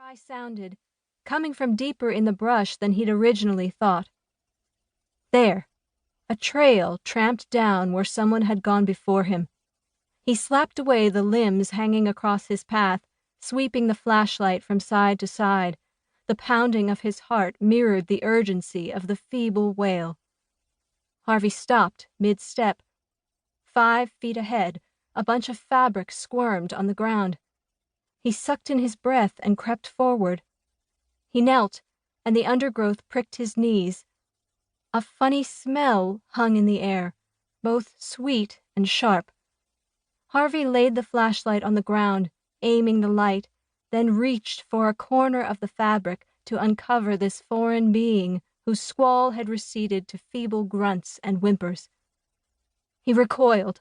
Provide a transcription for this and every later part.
cry sounded, coming from deeper in the brush than he'd originally thought. There, a trail tramped down where someone had gone before him. He slapped away the limbs hanging across his path, sweeping the flashlight from side to side. The pounding of his heart mirrored the urgency of the feeble wail. Harvey stopped mid-step. 5 feet ahead, a bunch of fabric squirmed on the ground. He sucked in his breath and crept forward. He knelt, and the undergrowth pricked his knees. A funny smell hung in the air, both sweet and sharp. Harvey laid the flashlight on the ground, aiming the light, then reached for a corner of the fabric to uncover this foreign being whose squall had receded to feeble grunts and whimpers. He recoiled.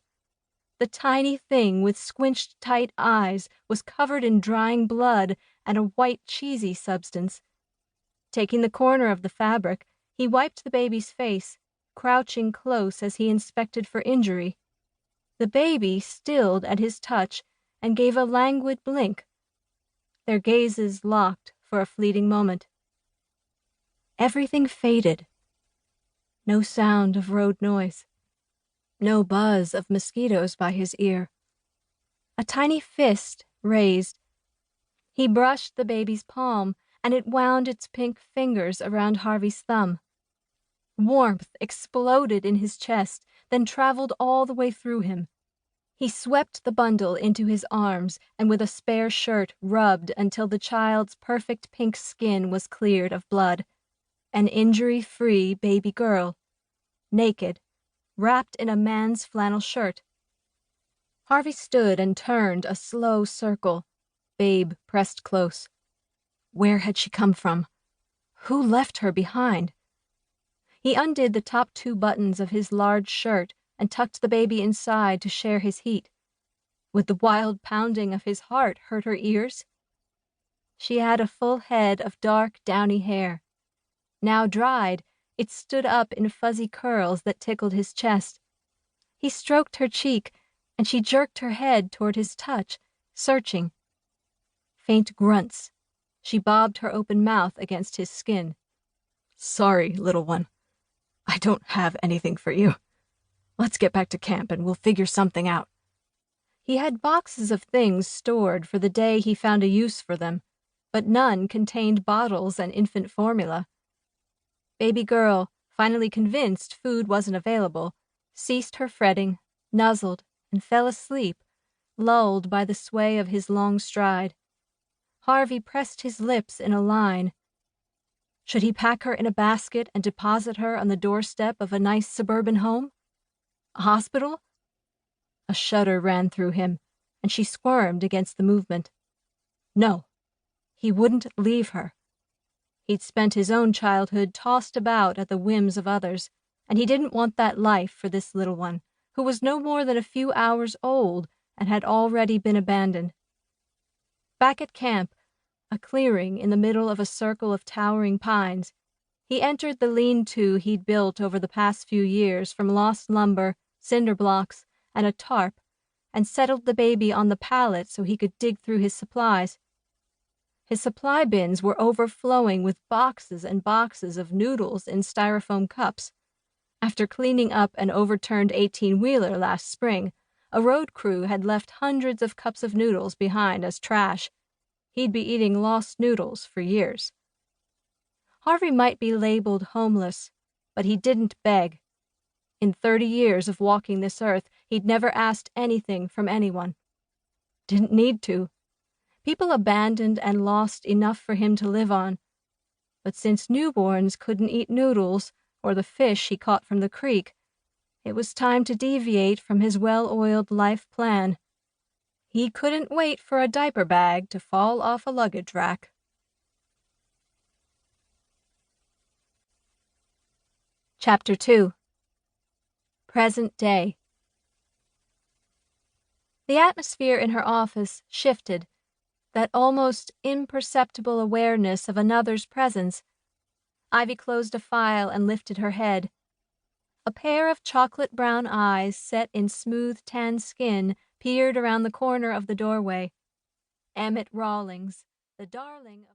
The tiny thing with squinched tight eyes was covered in drying blood and a white cheesy substance. Taking the corner of the fabric, he wiped the baby's face, crouching close as he inspected for injury. The baby stilled at his touch and gave a languid blink. Their gazes locked for a fleeting moment. Everything faded. No sound of road noise. No buzz of mosquitoes by his ear. A tiny fist raised. He brushed the baby's palm, and it wound its pink fingers around Harvey's thumb. Warmth exploded in his chest, then traveled all the way through him. He swept the bundle into his arms and with a spare shirt rubbed until the child's perfect pink skin was cleared of blood. An injury-free baby girl, naked, wrapped in a man's flannel shirt. Harvey stood and turned a slow circle. Babe pressed close. Where had she come from? Who left her behind? He undid the top 2 buttons of his large shirt and tucked the baby inside to share his heat. Would the wild pounding of his heart hurt her ears? She had a full head of dark, downy hair. Now dried, it stood up in fuzzy curls that tickled his chest. He stroked her cheek, and she jerked her head toward his touch, searching. Faint grunts. She bobbed her open mouth against his skin. Sorry, little one. I don't have anything for you. Let's get back to camp and we'll figure something out. He had boxes of things stored for the day he found a use for them, but none contained bottles and infant formula. Baby girl, finally convinced food wasn't available, ceased her fretting, nuzzled, and fell asleep, lulled by the sway of his long stride. Harvey pressed his lips in a line. Should he pack her in a basket and deposit her on the doorstep of a nice suburban home? A hospital? A shudder ran through him, and she squirmed against the movement. No, he wouldn't leave her. He'd spent his own childhood tossed about at the whims of others, and he didn't want that life for this little one, who was no more than a few hours old and had already been abandoned. Back at camp, a clearing in the middle of a circle of towering pines, he entered the lean-to he'd built over the past few years from lost lumber, cinder blocks, and a tarp, and settled the baby on the pallet so he could dig through his supplies. His supply bins were overflowing with boxes and boxes of noodles in styrofoam cups. After cleaning up an overturned 18-wheeler last spring, a road crew had left hundreds of cups of noodles behind as trash. He'd be eating lost noodles for years. Harvey might be labeled homeless, but he didn't beg. In 30 years of walking this earth, he'd never asked anything from anyone. Didn't need to. People abandoned and lost enough for him to live on. But since newborns couldn't eat noodles or the fish he caught from the creek, it was time to deviate from his well-oiled life plan. He couldn't wait for a diaper bag to fall off a luggage rack. Chapter 2. Present Day. The atmosphere in her office shifted, that almost imperceptible awareness of another's presence. Ivy closed a file and lifted her head. A pair of chocolate-brown eyes set in smooth tan skin peered around the corner of the doorway. Emmett Rawlings, the darling of